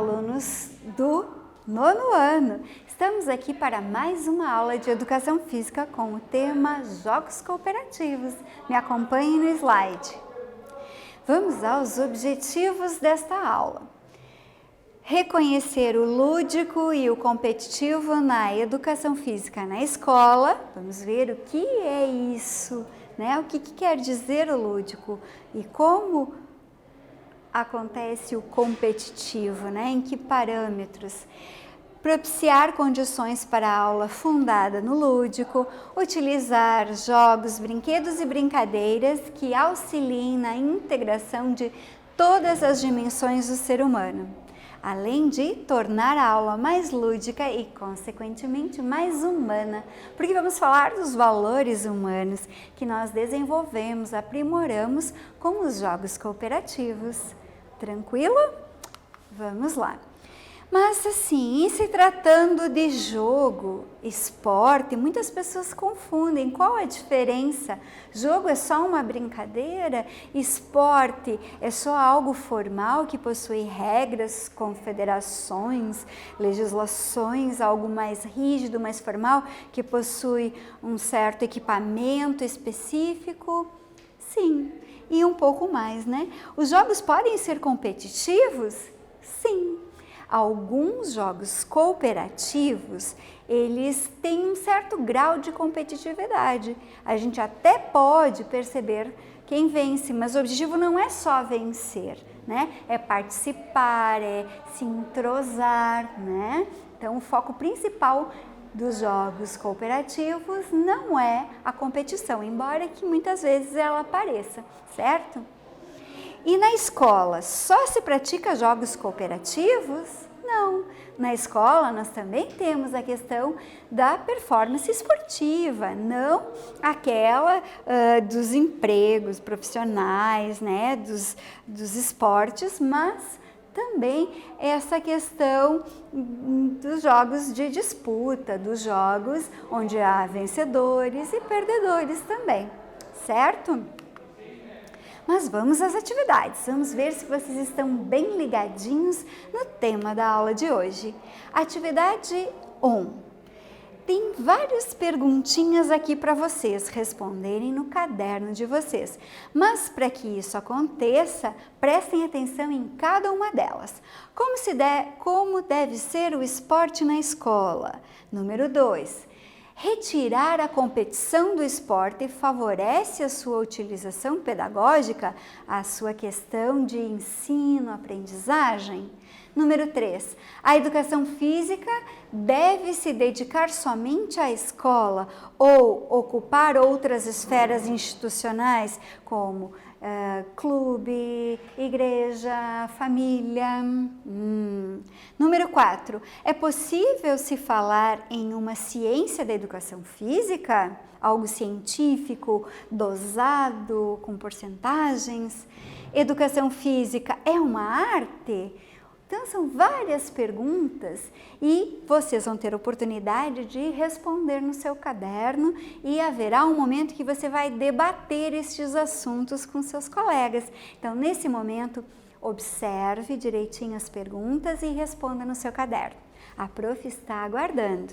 alunos do nono ano! Estamos aqui para mais uma aula de Educação Física com o tema Jogos Cooperativos. Me acompanhe no slide. Vamos aos objetivos desta aula. Reconhecer o lúdico e o competitivo na educação física na escola. Vamos ver o que é isso, né? O que quer dizer o lúdico e como acontece o competitivo, né? Em que parâmetros? Propiciar condições para a aula fundada no lúdico, utilizar jogos, brinquedos e brincadeiras que auxiliem na integração de todas as dimensões do ser humano, além de tornar a aula mais lúdica e, consequentemente, mais humana, porque vamos falar dos valores humanos que nós desenvolvemos, aprimoramos com os jogos cooperativos. Tranquilo? Vamos lá. Mas assim, em se tratando de jogo, esporte, muitas pessoas confundem. Qual a diferença? Jogo é só uma brincadeira? Esporte é só algo formal que possui regras, confederações, legislações, algo mais rígido, mais formal, que possui um certo equipamento específico? Sim, e um pouco mais, né? Os jogos podem ser competitivos? Sim. Alguns jogos cooperativos, eles têm um certo grau de competitividade. A gente até pode perceber quem vence, mas o objetivo não é só vencer, né? É participar, é se entrosar, né? Então, o foco principal dos jogos cooperativos não é a competição, embora que muitas vezes ela apareça, certo? E na escola, só se pratica jogos cooperativos? Não. Na escola, nós também temos a questão da performance esportiva, não aquela dos empregos profissionais, né, dos esportes, mas também essa questão dos jogos de disputa, dos jogos onde há vencedores e perdedores também, certo? Mas vamos às atividades, vamos ver se vocês estão bem ligadinhos no tema da aula de hoje. Atividade 1. Tem várias perguntinhas aqui para vocês responderem no caderno de vocês, mas para que isso aconteça, prestem atenção em cada uma delas. Como deve ser o esporte na escola? Número 2. Retirar a competição do esporte favorece a sua utilização pedagógica, a sua questão de ensino, aprendizagem? Número 3. A educação física deve se dedicar somente à escola ou ocupar outras esferas institucionais como clube, igreja, família? Número 4. É possível se falar em uma ciência da educação física? Algo científico, dosado, com porcentagens? Educação física é uma arte? Então, são várias perguntas e vocês vão ter oportunidade de responder no seu caderno e haverá um momento que você vai debater estes assuntos com seus colegas. Então, nesse momento, observe direitinho as perguntas e responda no seu caderno. A prof está aguardando.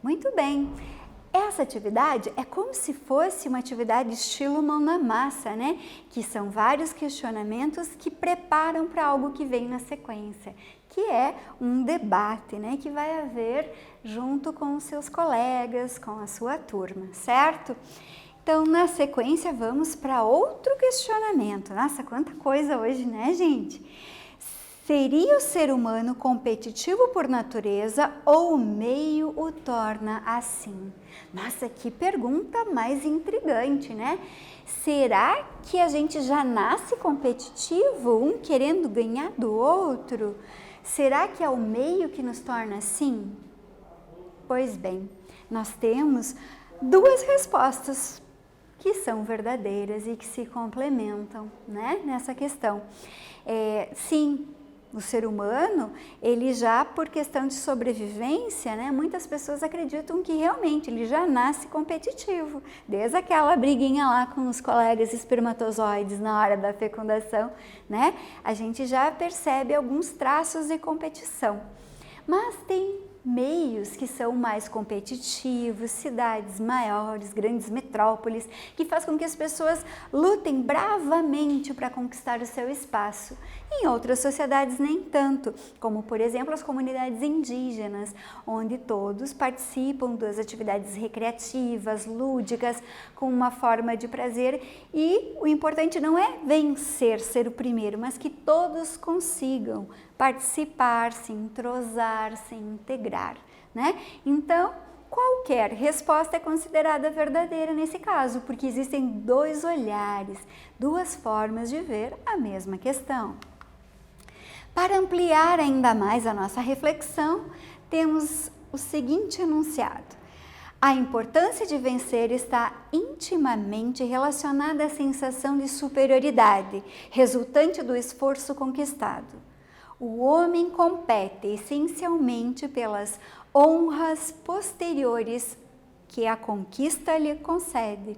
Muito bem. Essa atividade é como se fosse uma atividade estilo mão na massa, né? Que são vários questionamentos que preparam para algo que vem na sequência, que é um debate, né? Que vai haver junto com os seus colegas, com a sua turma, certo? Então, na sequência, vamos para outro questionamento. Nossa, quanta coisa hoje, né, gente? Seria o ser humano competitivo por natureza ou o meio o torna assim? Nossa, que pergunta mais intrigante, né? Será que a gente já nasce competitivo, um querendo ganhar do outro? Será que é o meio que nos torna assim? Pois bem, nós temos duas respostas que são verdadeiras e que se complementam, né, nessa questão. Sim, o ser humano, ele já por questão de sobrevivência, né, muitas pessoas acreditam que realmente ele já nasce competitivo, desde aquela briguinha lá com os colegas espermatozoides na hora da fecundação, né, a gente já percebe alguns traços de competição. Mas tem meios que são mais competitivos, cidades maiores, grandes metrópoles, que faz com que as pessoas lutem bravamente para conquistar o seu espaço. Em outras sociedades nem tanto, como por exemplo as comunidades indígenas, onde todos participam das atividades recreativas, lúdicas, com uma forma de prazer, e o importante não é vencer, ser o primeiro, mas que todos consigam participar, se entrosar, se integrar, né? Então, qualquer resposta é considerada verdadeira nesse caso, porque existem dois olhares, duas formas de ver a mesma questão. Para ampliar ainda mais a nossa reflexão, temos o seguinte enunciado: a importância de vencer está intimamente relacionada à sensação de superioridade, resultante do esforço conquistado. O homem compete essencialmente pelas honras posteriores que a conquista lhe concede.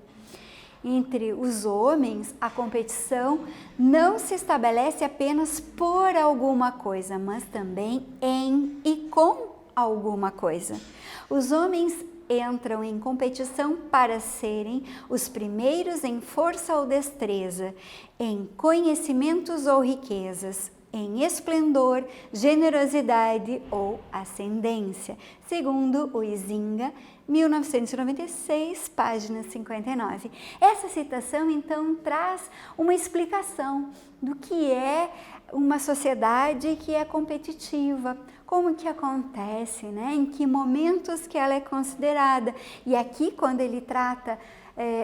Entre os homens, a competição não se estabelece apenas por alguma coisa, mas também em e com alguma coisa. Os homens entram em competição para serem os primeiros em força ou destreza, em conhecimentos ou riquezas, em esplendor, generosidade ou ascendência, segundo o Huizinga, 1996, página 59. Essa citação, então, traz uma explicação do que é uma sociedade que é competitiva, como que acontece, né? Em que momentos que ela é considerada. E aqui, quando ele trata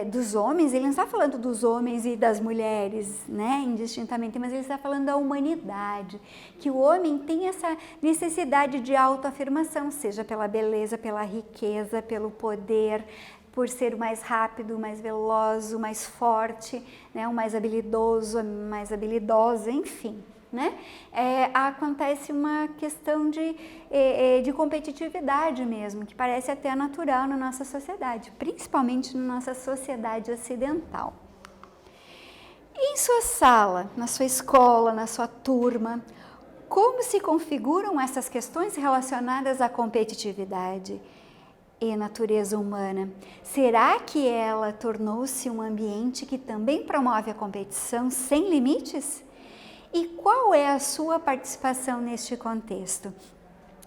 dos homens, ele não está falando dos homens e das mulheres, né, indistintamente, mas ele está falando da humanidade, que o homem tem essa necessidade de autoafirmação, seja pela beleza, pela riqueza, pelo poder, por ser o mais rápido, o mais veloz, o mais forte, né, o mais habilidoso, a mais habilidosa, enfim. Né? Acontece uma questão de competitividade mesmo, que parece até natural na nossa sociedade, principalmente na nossa sociedade ocidental. Em sua sala, na sua escola, na sua turma, como se configuram essas questões relacionadas à competitividade e natureza humana? Será que ela tornou-se um ambiente que também promove a competição sem limites? E qual é a sua participação neste contexto?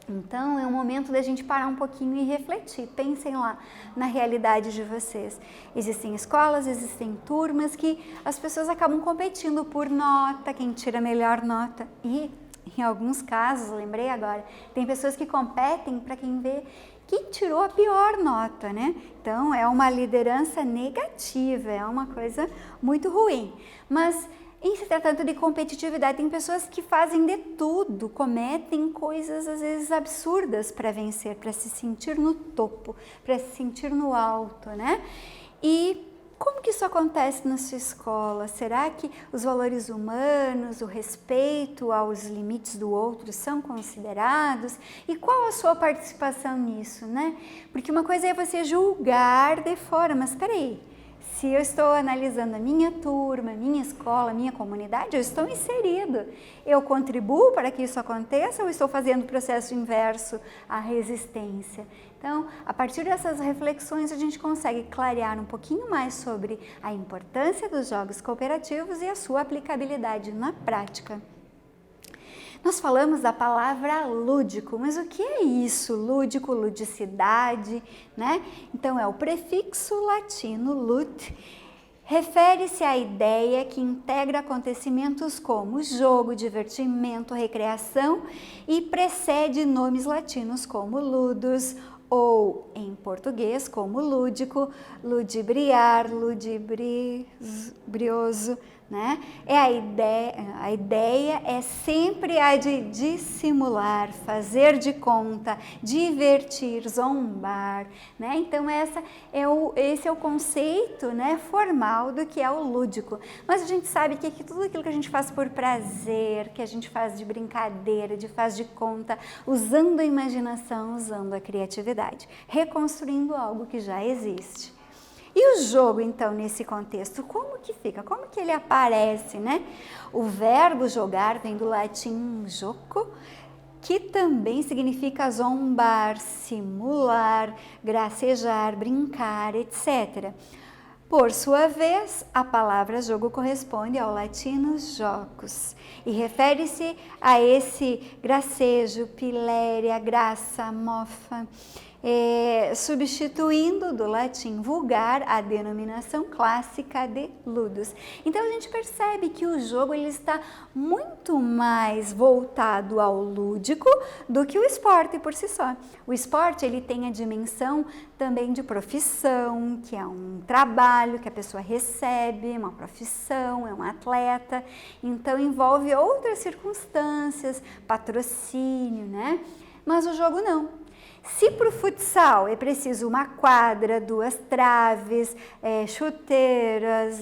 Então, é um momento da gente parar um pouquinho e refletir. Pensem lá na realidade de vocês. Existem escolas, existem turmas que as pessoas acabam competindo por nota, quem tira a melhor nota. E, em alguns casos, lembrei agora, tem pessoas que competem para quem vê quem tirou a pior nota, né? Então, é uma liderança negativa, é uma coisa muito ruim. Mas, em se tratando de competitividade, tem pessoas que fazem de tudo, cometem coisas às vezes absurdas para vencer, para se sentir no topo, para se sentir no alto, né? E como que isso acontece na sua escola? Será que os valores humanos, o respeito aos limites do outro são considerados? E qual a sua participação nisso, né? Porque uma coisa é você julgar de fora, mas espera aí, Se eu estou analisando a minha turma, minha escola, minha comunidade, eu estou inserido. Eu contribuo para que isso aconteça ou estou fazendo o processo inverso, a resistência? Então, a partir dessas reflexões, a gente consegue clarear um pouquinho mais sobre a importância dos jogos cooperativos e a sua aplicabilidade na prática. Nós falamos da palavra lúdico, mas o que é isso? Lúdico, ludicidade, né? Então, é o prefixo latino lut, refere-se à ideia que integra acontecimentos como jogo, divertimento, recreação e precede nomes latinos como ludus, ou em português como lúdico, ludibriar, ludibrioso, né? A ideia é sempre a de dissimular, fazer de conta, divertir, zombar, né? Então esse é o conceito, né, formal do que é o lúdico. Mas a gente sabe que tudo aquilo que a gente faz por prazer, que a gente faz de brincadeira, faz de conta, usando a imaginação, usando a criatividade, reconstruindo algo que já existe. E o jogo, então, nesse contexto, como que fica? Como que ele aparece, né? O verbo jogar vem do latim joco, que também significa zombar, simular, gracejar, brincar, etc. Por sua vez, a palavra jogo corresponde ao latino jocus e refere-se a esse gracejo, piléria, graça, mofa, substituindo do latim vulgar a denominação clássica de ludus. Então a gente percebe que o jogo ele está muito mais voltado ao lúdico do que o esporte por si só. O esporte ele tem a dimensão também de profissão, que é um trabalho que a pessoa recebe, uma profissão, é um atleta, então envolve outras circunstâncias, patrocínio, né? Mas o jogo não. Se para o futsal é preciso uma quadra, 2 traves, chuteiras,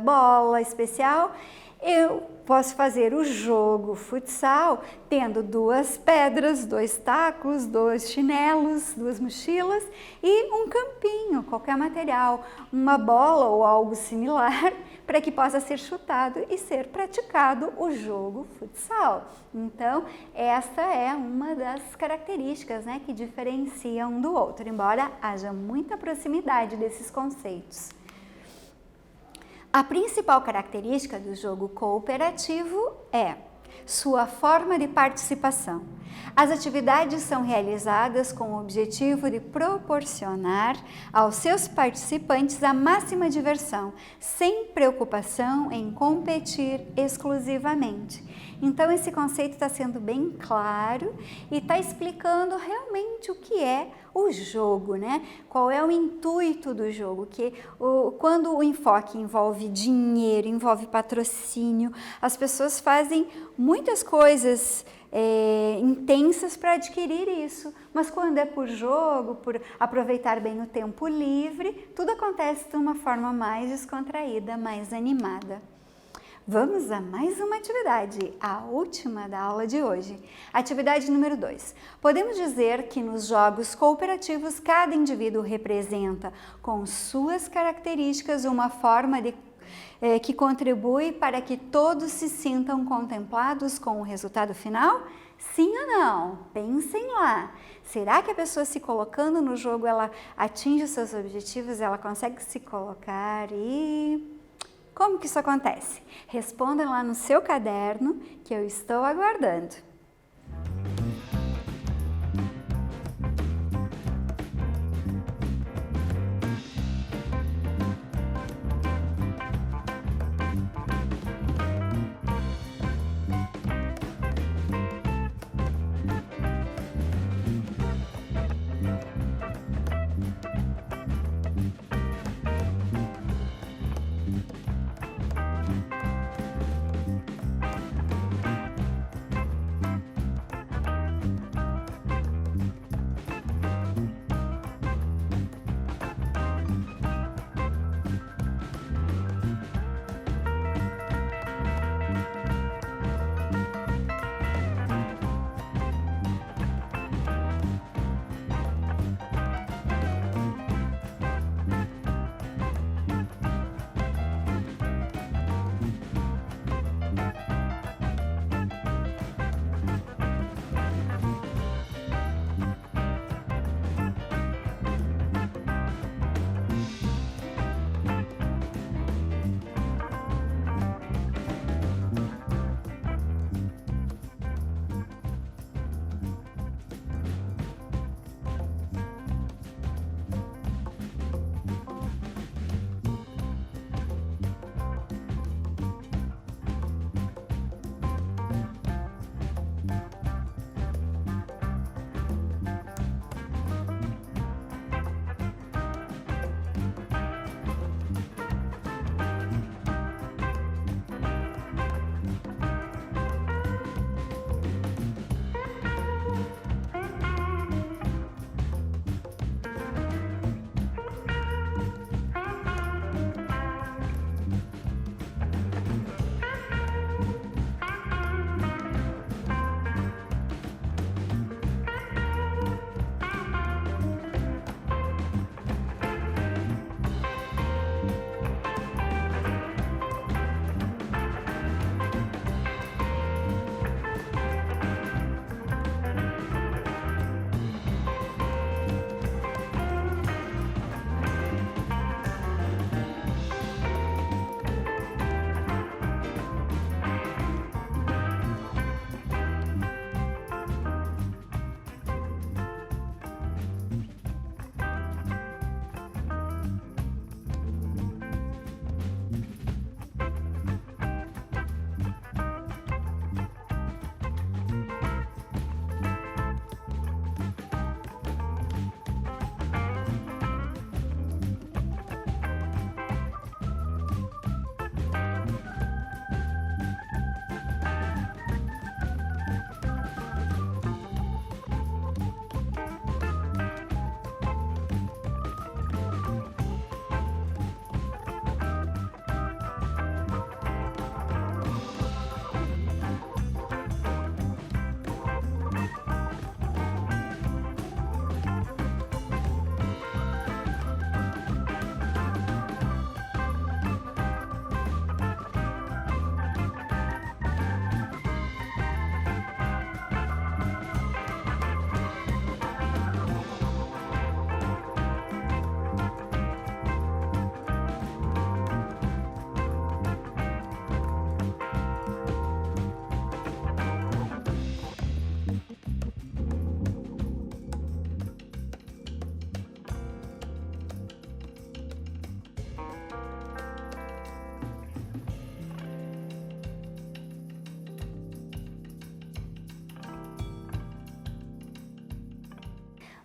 bola especial, eu posso fazer o jogo futsal tendo 2 pedras, 2 tacos, 2 chinelos, 2 mochilas e um campinho, qualquer material, uma bola ou algo similar para que possa ser chutado e ser praticado o jogo futsal. Então, essa é uma das características, né, que diferenciam um do outro, embora haja muita proximidade desses conceitos. A principal característica do jogo cooperativo é sua forma de participação. As atividades são realizadas com o objetivo de proporcionar aos seus participantes a máxima diversão, sem preocupação em competir exclusivamente. Então, esse conceito está sendo bem claro e está explicando realmente o que é o jogo, né? Qual é o intuito do jogo? Quando o enfoque envolve dinheiro, envolve patrocínio, as pessoas fazem muitas coisas intensas para adquirir isso, mas quando é por jogo, por aproveitar bem o tempo livre, tudo acontece de uma forma mais descontraída, mais animada. Vamos a mais uma atividade, a última da aula de hoje. Atividade número 2. Podemos dizer que nos jogos cooperativos cada indivíduo representa com suas características uma forma que contribui para que todos se sintam contemplados com o resultado final? Sim ou não? Pensem lá. Será que a pessoa se colocando no jogo, ela atinge os seus objetivos, ela consegue se colocar e... Como que isso acontece? Responda lá no seu caderno que eu estou aguardando.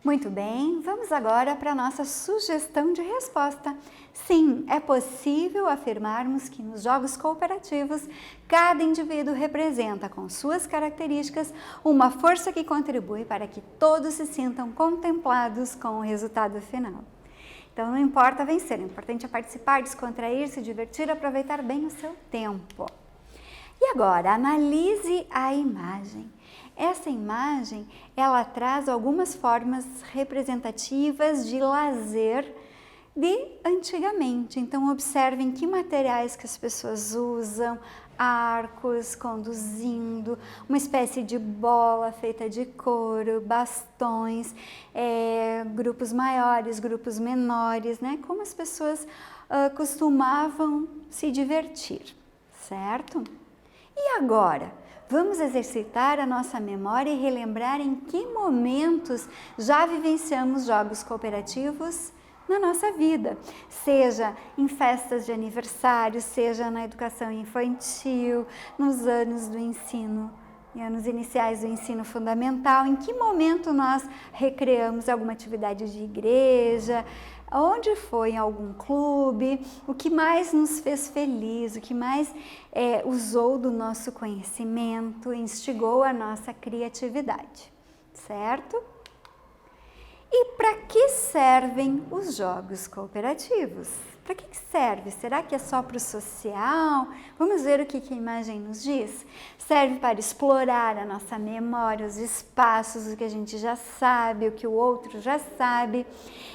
Muito bem, vamos agora para a nossa sugestão de resposta. Sim, é possível afirmarmos que nos jogos cooperativos, cada indivíduo representa, com suas características, uma força que contribui para que todos se sintam contemplados com o resultado final. Então não importa vencer, o importante é participar, descontrair, se divertir, aproveitar bem o seu tempo. E agora, analise a imagem. Essa imagem, ela traz algumas formas representativas de lazer de antigamente. Então, observem que materiais que as pessoas usam, arcos conduzindo, uma espécie de bola feita de couro, bastões, grupos maiores, grupos menores, né? Como as pessoas costumavam se divertir, certo? E agora? Vamos exercitar a nossa memória e relembrar em que momentos já vivenciamos jogos cooperativos na nossa vida, seja em festas de aniversário, seja na educação infantil, nos anos do ensino, em anos iniciais do ensino fundamental, em que momento nós recreamos alguma atividade de igreja, onde foi em algum clube, o que mais nos fez feliz, o que mais usou do nosso conhecimento, instigou a nossa criatividade, certo? E para que servem os jogos cooperativos? Para que serve? Será que é só para o social? Vamos ver o que a imagem nos diz. Serve para explorar a nossa memória, os espaços, o que a gente já sabe, o que o outro já sabe.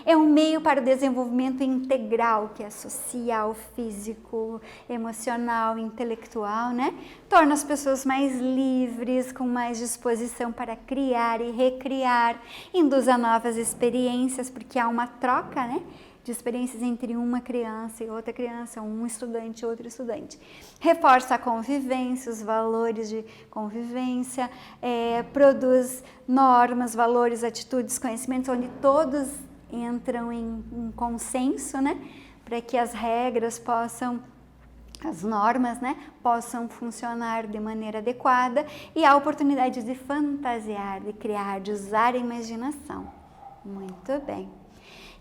É um meio para o desenvolvimento integral, que é social, físico, emocional, intelectual, né? Torna as pessoas mais livres, com mais disposição para criar e recriar, induz a novas experiências, porque há uma troca, né? De experiências entre uma criança e outra criança, um estudante e outro estudante. Reforça a convivência, os valores de convivência, produz normas, valores, atitudes, conhecimentos, onde todos entram em um consenso, né? Para que as regras possam, as normas, né, possam funcionar de maneira adequada e há oportunidade de fantasiar, de criar, de usar a imaginação. Muito bem.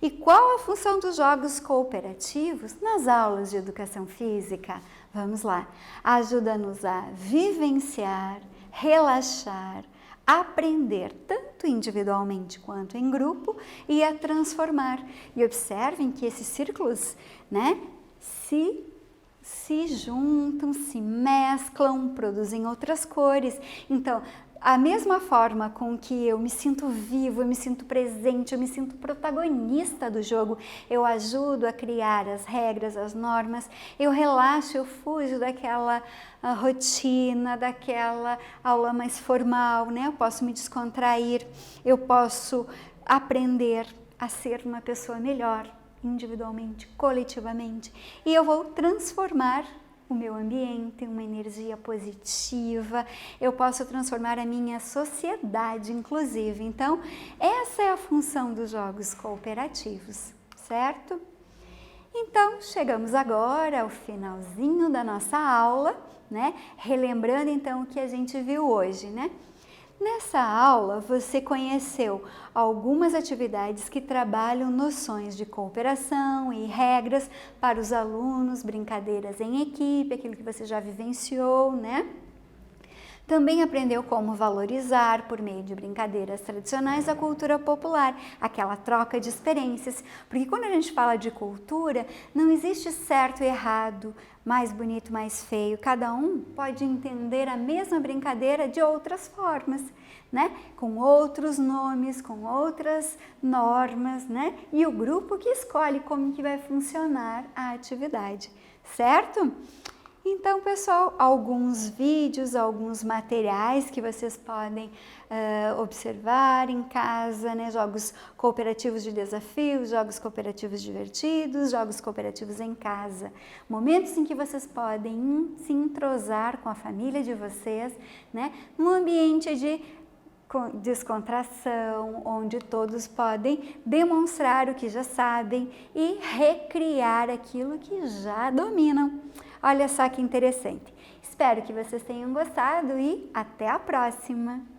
E qual a função dos jogos cooperativos nas aulas de educação física? Vamos lá. Ajuda-nos a vivenciar, relaxar, aprender tanto individualmente quanto em grupo e a transformar. E observem que esses círculos, né, se juntam, se mesclam, produzem outras cores. Então, a mesma forma com que eu me sinto vivo, eu me sinto presente, eu me sinto protagonista do jogo, eu ajudo a criar as regras, as normas, eu relaxo, eu fujo daquela rotina, daquela aula mais formal, né? Eu posso me descontrair, eu posso aprender a ser uma pessoa melhor, individualmente, coletivamente, e eu vou transformar o meu ambiente, uma energia positiva, eu posso transformar a minha sociedade, inclusive. Então, essa é a função dos jogos cooperativos, certo? Então, chegamos agora ao finalzinho da nossa aula, né? Relembrando então o que a gente viu hoje, né? Nessa aula, você conheceu algumas atividades que trabalham noções de cooperação e regras para os alunos, brincadeiras em equipe, aquilo que você já vivenciou, né? Também aprendeu como valorizar, por meio de brincadeiras tradicionais, a cultura popular, aquela troca de experiências. Porque quando a gente fala de cultura, não existe certo e errado, mais bonito, mais feio. Cada um pode entender a mesma brincadeira de outras formas, né? Com outros nomes, com outras normas, né? E o grupo que escolhe como que vai funcionar a atividade, certo? Então, pessoal, alguns vídeos, alguns materiais que vocês podem observar em casa, né? Jogos cooperativos de desafio, jogos cooperativos divertidos, jogos cooperativos em casa. Momentos em que vocês podem se entrosar com a família de vocês, né? Num ambiente de descontração, onde todos podem demonstrar o que já sabem e recriar aquilo que já dominam. Olha só que interessante. Espero que vocês tenham gostado e até a próxima!